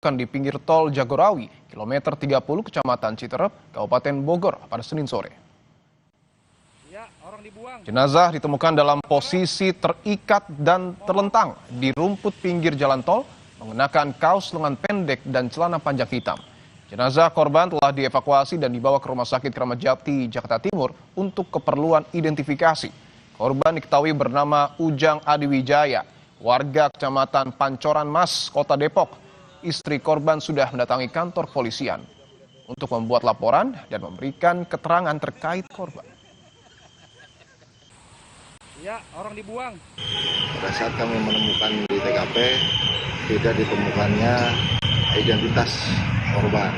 di pinggir tol Jagorawi, kilometer 30 Kecamatan Citerep, Kabupaten Bogor pada Senin sore. Jenazah ditemukan dalam posisi terikat dan terlentang di rumput pinggir jalan tol, mengenakan kaos lengan pendek dan celana panjang hitam. Jenazah korban telah dievakuasi dan dibawa ke Rumah Sakit Kramat Jati, Jakarta Timur untuk keperluan identifikasi. Korban diketahui bernama Ujang Adiwijaya, warga Kecamatan Pancoran Mas, Kota Depok. Istri korban sudah mendatangi kantor polisian untuk membuat laporan dan memberikan keterangan terkait korban. Ya, orang dibuang. Pada saat kami menemukan di TKP, tidak ditemukannya identitas korban.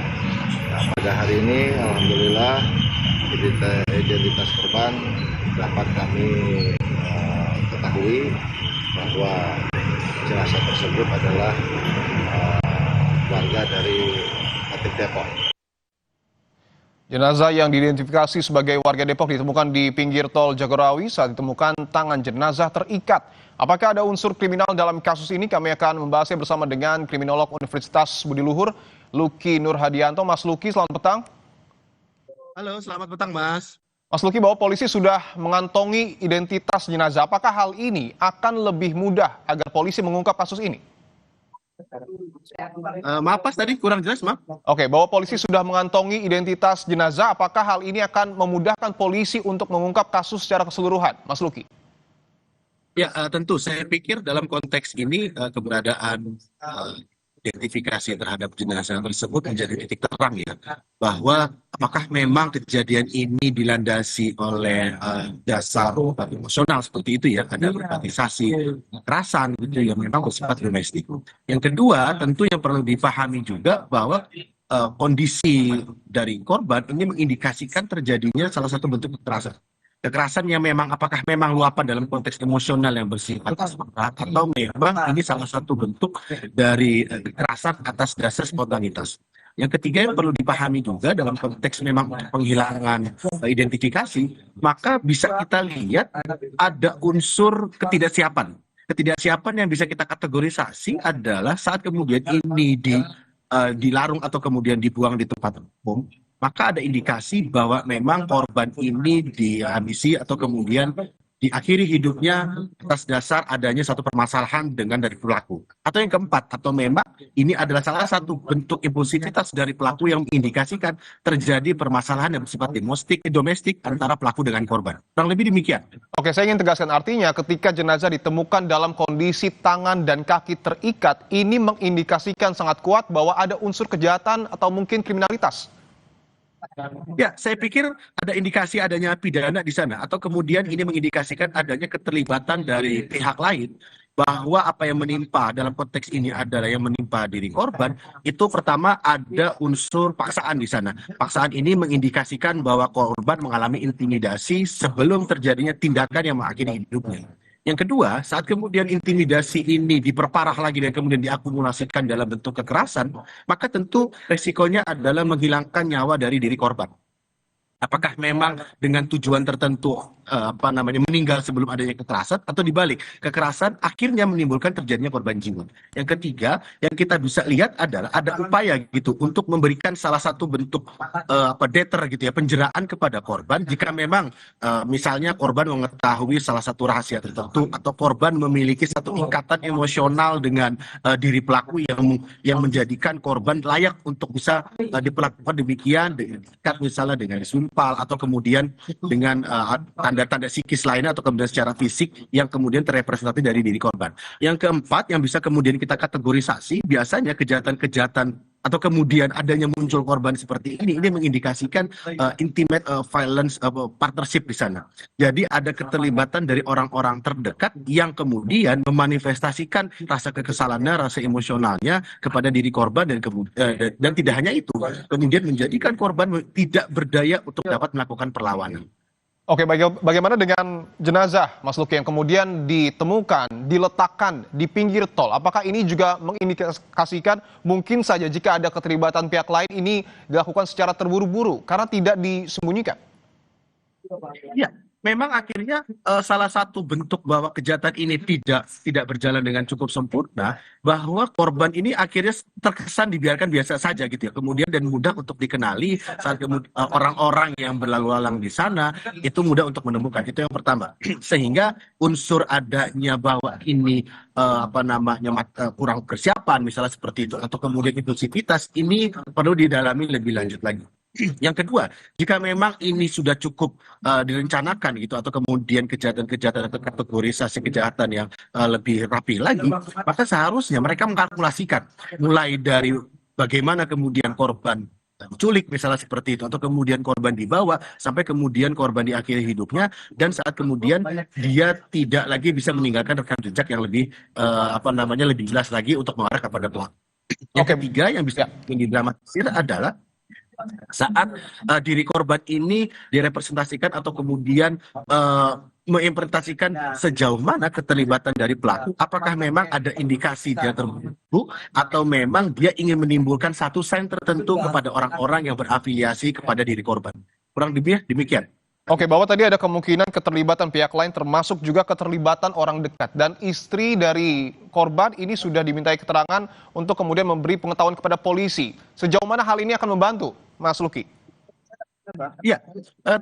Nah, pada hari ini, alhamdulillah, identitas korban dapat kami ketahui bahwa jenazah tersebut adalah warga dari Kabupaten Depok. Jenazah yang diidentifikasi sebagai warga Depok ditemukan di pinggir tol Jagorawi. Saat ditemukan, tangan jenazah terikat. Apakah ada unsur kriminal dalam kasus ini? Kami akan membahasnya bersama dengan kriminolog Universitas Budi Luhur, Luki Nurhadianto. Mas Luki, selamat petang. Halo, selamat petang, Mas. Mas Luki, bahwa polisi sudah mengantongi identitas jenazah. Apakah hal ini akan lebih mudah agar polisi mengungkap kasus ini? Maaf, Mas, tadi kurang jelas, maaf. Oke, bahwa polisi sudah mengantongi identitas jenazah, apakah hal ini akan memudahkan polisi untuk mengungkap kasus secara keseluruhan, Mas Luki? Ya, tentu. Saya pikir dalam konteks ini keberadaan identifikasi terhadap jenazah tersebut menjadi titik terang ya, bahwa apakah memang kejadian ini dilandasi oleh dasar emosional seperti itu ya, ada privatisasi, kekerasan gitu yang memang bersifat domestik. Yang kedua, tentu yang perlu dipahami juga bahwa kondisi dari korban ini mengindikasikan terjadinya salah satu bentuk kekerasan. Kekerasan yang memang apakah memang luapan dalam konteks emosional yang bersifat berat atau memang ini salah satu bentuk dari kekerasan atas dasar spontanitas. Yang ketiga yang perlu dipahami juga dalam konteks memang penghilangan identifikasi, maka bisa kita lihat ada unsur ketidaksiapan. Ketidaksiapan yang bisa kita kategorisasi adalah saat kemudian ini dilarung atau kemudian dibuang di tempat umum, maka ada indikasi bahwa memang korban ini dihabisi atau kemudian diakhiri hidupnya atas dasar adanya satu permasalahan dengan dari pelaku. Atau yang keempat, atau memang ini adalah salah satu bentuk impulsivitas dari pelaku yang mengindikasikan terjadi permasalahan yang bersifat domestik antara pelaku dengan korban. Kurang lebih demikian. Oke, saya ingin tegaskan, artinya ketika jenazah ditemukan dalam kondisi tangan dan kaki terikat, ini mengindikasikan sangat kuat bahwa ada unsur kejahatan atau mungkin kriminalitas. Ya, saya pikir ada indikasi adanya pidana di sana, atau kemudian ini mengindikasikan adanya keterlibatan dari pihak lain, bahwa apa yang menimpa dalam konteks ini adalah yang menimpa diri korban. Itu pertama ada unsur paksaan di sana. Paksaan ini mengindikasikan bahwa korban mengalami intimidasi sebelum terjadinya tindakan yang mengakhiri hidupnya. Yang kedua, saat kemudian intimidasi ini diperparah lagi dan kemudian diakumulasikan dalam bentuk kekerasan, maka tentu resikonya adalah menghilangkan nyawa dari diri korban. Apakah memang dengan tujuan tertentu meninggal sebelum adanya kekerasan, atau dibalik, kekerasan akhirnya menimbulkan terjadinya korban jiwa. Yang ketiga, yang kita bisa lihat adalah ada upaya gitu untuk memberikan salah satu bentuk deter gitu ya, penjeraan kepada korban jika memang misalnya korban mengetahui salah satu rahasia tertentu, atau korban memiliki satu ikatan emosional dengan diri pelaku yang menjadikan korban layak untuk bisa diperlakukan demikian, misalnya dengan disumpal atau kemudian dengan tanda-tanda psikis lainnya, atau kemudian secara fisik yang kemudian terrepresentasi dari diri korban. Yang keempat yang bisa kemudian kita kategorisasi, biasanya kejahatan-kejahatan atau kemudian adanya muncul korban seperti ini mengindikasikan intimate violence partnership di sana. Jadi ada keterlibatan dari orang-orang terdekat yang kemudian memanifestasikan rasa kekesalannya, rasa emosionalnya kepada diri korban, dan tidak hanya itu, kemudian menjadikan korban tidak berdaya untuk dapat melakukan perlawanan. Oke, bagaimana dengan jenazah, Mas Luki, yang kemudian ditemukan, diletakkan di pinggir tol? Apakah ini juga mengindikasikan mungkin saja jika ada keterlibatan pihak lain ini dilakukan secara terburu-buru karena tidak disembunyikan? Ya, memang akhirnya salah satu bentuk bahwa kejahatan ini tidak berjalan dengan cukup sempurna, bahwa korban ini akhirnya terkesan dibiarkan biasa saja gitu ya, kemudian dan mudah untuk dikenali saat orang-orang yang berlalu lalang di sana itu mudah untuk menemukan. Itu yang pertama. Sehingga unsur adanya bahwa ini kurang persiapan misalnya seperti itu, atau kemudian impulsivitas, ini perlu didalami lebih lanjut lagi. Yang kedua, jika memang ini sudah cukup direncanakan gitu, atau kemudian kejahatan-kejahatan atau kategorisasi kejahatan yang lebih rapi lagi, maka seharusnya mereka mengkalkulasikan mulai dari bagaimana kemudian korban diculik misalnya seperti itu, atau kemudian korban dibawa sampai kemudian korban diakhiri hidupnya, dan saat kemudian dia tidak lagi bisa meninggalkan rekam jejak yang lebih lebih jelas lagi untuk mengarah kepada pelaku. Yang ketiga yang bisa didramatisir adalah saat diri korban ini direpresentasikan atau kemudian menginterpretasikan sejauh mana keterlibatan dari pelaku, apakah memang ada indikasi dia terbunuh atau memang dia ingin menimbulkan satu sign tertentu kepada orang-orang yang berafiliasi kepada diri korban. Kurang lebih demikian. Oke, bahwa tadi ada kemungkinan keterlibatan pihak lain termasuk juga keterlibatan orang dekat, dan istri dari korban ini sudah dimintai keterangan untuk kemudian memberi pengetahuan kepada polisi. Sejauh mana hal ini akan membantu, Mas Luki? Ya,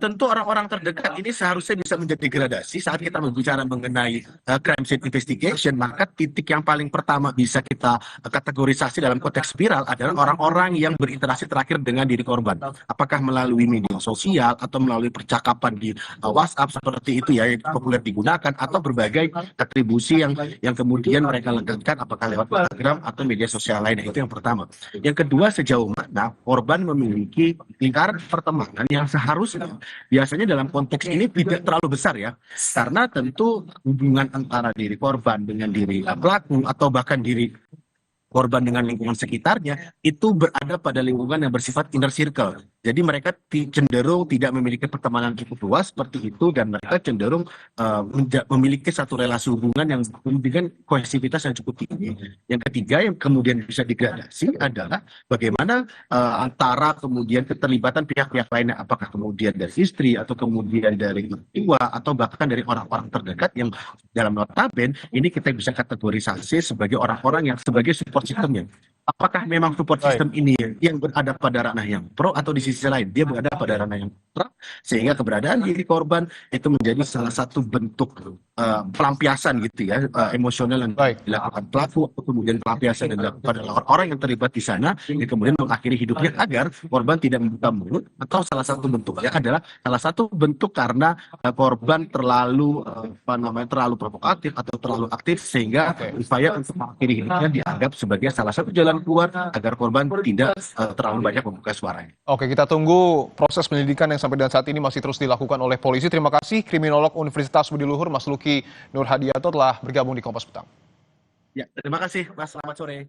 tentu orang-orang terdekat ini seharusnya bisa menjadi gradasi saat kita berbicara mengenai crime scene investigation. Maka titik yang paling pertama bisa kita kategorisasi dalam konteks viral adalah orang-orang yang berinteraksi terakhir dengan diri korban. Apakah melalui media sosial atau melalui percakapan di WhatsApp seperti itu ya, yang populer digunakan, atau berbagai atribusi yang kemudian mereka lengkapkan apakah lewat Instagram atau media sosial lainnya. Itu yang pertama. Yang kedua, sejauh mana korban memiliki lingkaran pertemanan yang seharusnya biasanya dalam konteks ini tidak terlalu besar ya, karena tentu hubungan antara diri korban dengan diri pelaku atau bahkan diri korban dengan lingkungan sekitarnya itu berada pada lingkungan yang bersifat inner circle. Jadi mereka cenderung tidak memiliki pertemanan cukup luas seperti itu, dan mereka cenderung memiliki satu relasi hubungan yang dengan kohesivitas yang cukup tinggi. Yang ketiga yang kemudian bisa digradasi adalah bagaimana antara kemudian keterlibatan pihak-pihak lainnya, apakah kemudian dari istri atau kemudian dari tua atau bahkan dari orang-orang terdekat yang dalam notaben ini kita bisa kategorisasi sebagai orang-orang yang sebagai support systemnya. Apakah memang support system ini yang berada pada ranah yang pro, atau di sisi lain dia berada pada ranah yang kontra, sehingga keberadaan diri korban itu menjadi salah satu bentuk pelampiasan gitu ya, emosional yang dilakukan pelaku, atau kemudian pelampiasan yang dilakukan oleh orang yang terlibat di sana, yang kemudian mengakhiri hidupnya agar korban tidak membuka mulut, atau salah satu bentuknya adalah salah satu bentuk karena korban terlalu terlalu provokatif atau terlalu aktif, sehingga upaya untuk mengakhiri hidupnya dianggap sebagai salah satu jalan keluar agar korban tidak terlalu banyak membuka suaranya. Oke, kita tunggu proses penyelidikan yang sampai dengan saat ini masih terus dilakukan oleh polisi. Terima kasih Kriminolog Universitas Budi Luhur Mas Luki Nur Hadianto telah bergabung di Kompas Petang. Ya, terima kasih Mas, selamat sore.